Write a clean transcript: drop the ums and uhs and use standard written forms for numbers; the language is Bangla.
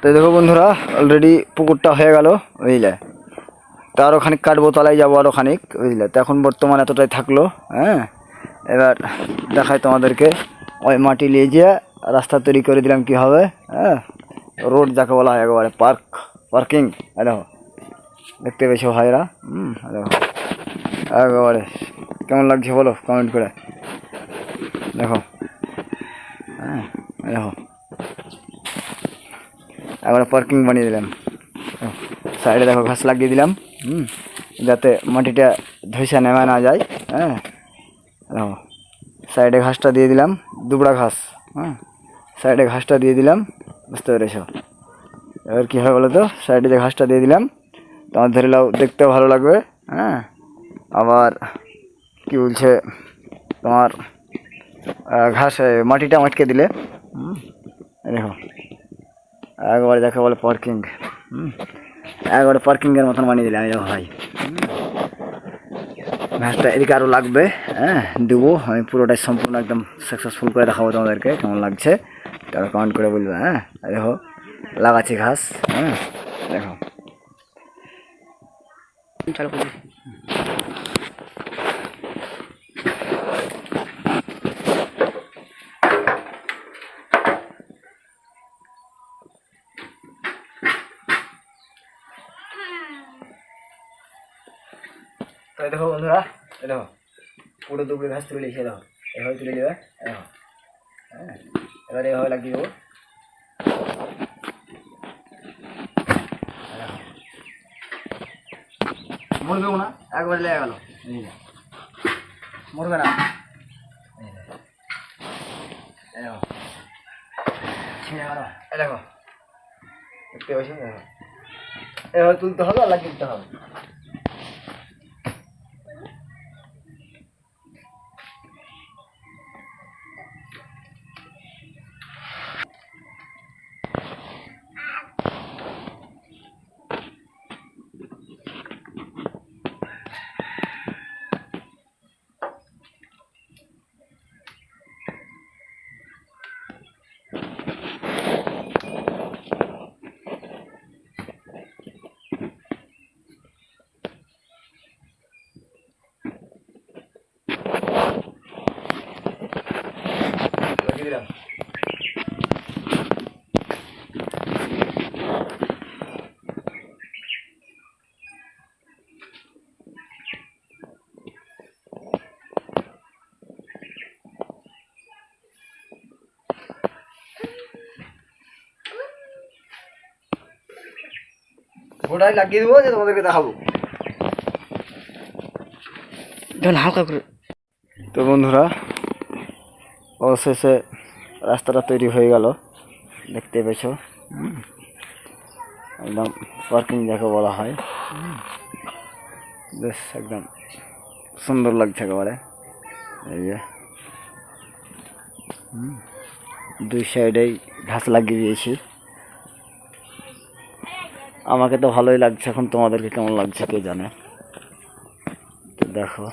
তো দেখো বন্ধুরা, অলরেডি পুকুরটা হয়ে গেল বুঝলে। তো আরও খানিক কাটবো, তলায় যাবো আরও খানিক বুঝলে। তো এখন বর্তমান এতটাই থাকলো। হ্যাঁ, এবার দেখাই তোমাদেরকে। ওই মাটি নিয়ে যেয়ে রাস্তা তৈরি করে দিলাম কি হবে। হ্যাঁ, রোড যাকে বলা হয় একেবারে পার্কিং। দেখো, দেখতে পেয়েছো ভাইরা? দেখো একেবারে কেমন লাগছে বলো কমেন্ট করে। দেখো, হ্যাঁ দেখো একবারে পার্কিং বানিয়ে দিলাম। সাইডে দেখো ঘাস লাগিয়ে দিলাম, যাতে মাটিটা ধসে নেমে না যায়। হ্যাঁ দেখো, সাইডে ঘাসটা দিয়ে দিলাম, দুবড়া ঘাস। হ্যাঁ, সাইডে ঘাসটা দিয়ে দিলাম, বুঝতে পেরেছ? এবার কী হয় বলো তো, সাইডে যে ঘাসটা দিয়ে দিলাম তোমার ধরে নাও দেখতেও ভালো লাগবে। হ্যাঁ, আবার কি বলছে তোমার ঘাস মাটিটা আটকে দিলে দেখো একবারে দেখো বলে পার্কিং। একবারে পার্কিংয়ের মতন বানিয়ে দিলাম। দেখো ভাই, ঘাসটা এদিকে আরও লাগবে। হ্যাঁ, দেবো আমি পুরোটাই সম্পূর্ণ একদম সাকসেসফুল করে দেখাবো তোমাদেরকে কেমন লাগছে। তারা কমেন্ট করে বলবে। হ্যাঁ দেখো লাগাচ্ছি ঘাস। হ্যাঁ দেখো, তো দেখো বন্ধুরা, দেখো পুরো দুপুরে ঘাস তুলে লিখে দেখো, এভাবে তুলে দেবে। দেখো, হ্যাঁ এবার এভাবে লাগিয়ে দেবো। মরবেও না, একবারে লেগে গেল, মরবে না। দেখো দেখতে পাচ্ছি, দেখো এভাবে তুলতে হবে আর লাগিয়ে দিতে হবে। দিলাম। গোটায় লাগিয়ে দেবো, যে তোমাদেরকে দেখাবো হালকা করে। তো বন্ধুরা, অবশেষে রাস্তাটা তৈরি হয়ে গেল, দেখতে পেয়েছ? একদম পার্কিং যাকে বলা হয়। বেশ একদম সুন্দর লাগছে একেবারে। এই যে দুই সাইডেই ঘাস লাগিয়ে দিয়েছি। আমাকে তো ভালোই লাগছে, এখন তোমাদেরকে কেমন লাগছে কে জানে। তো দেখো।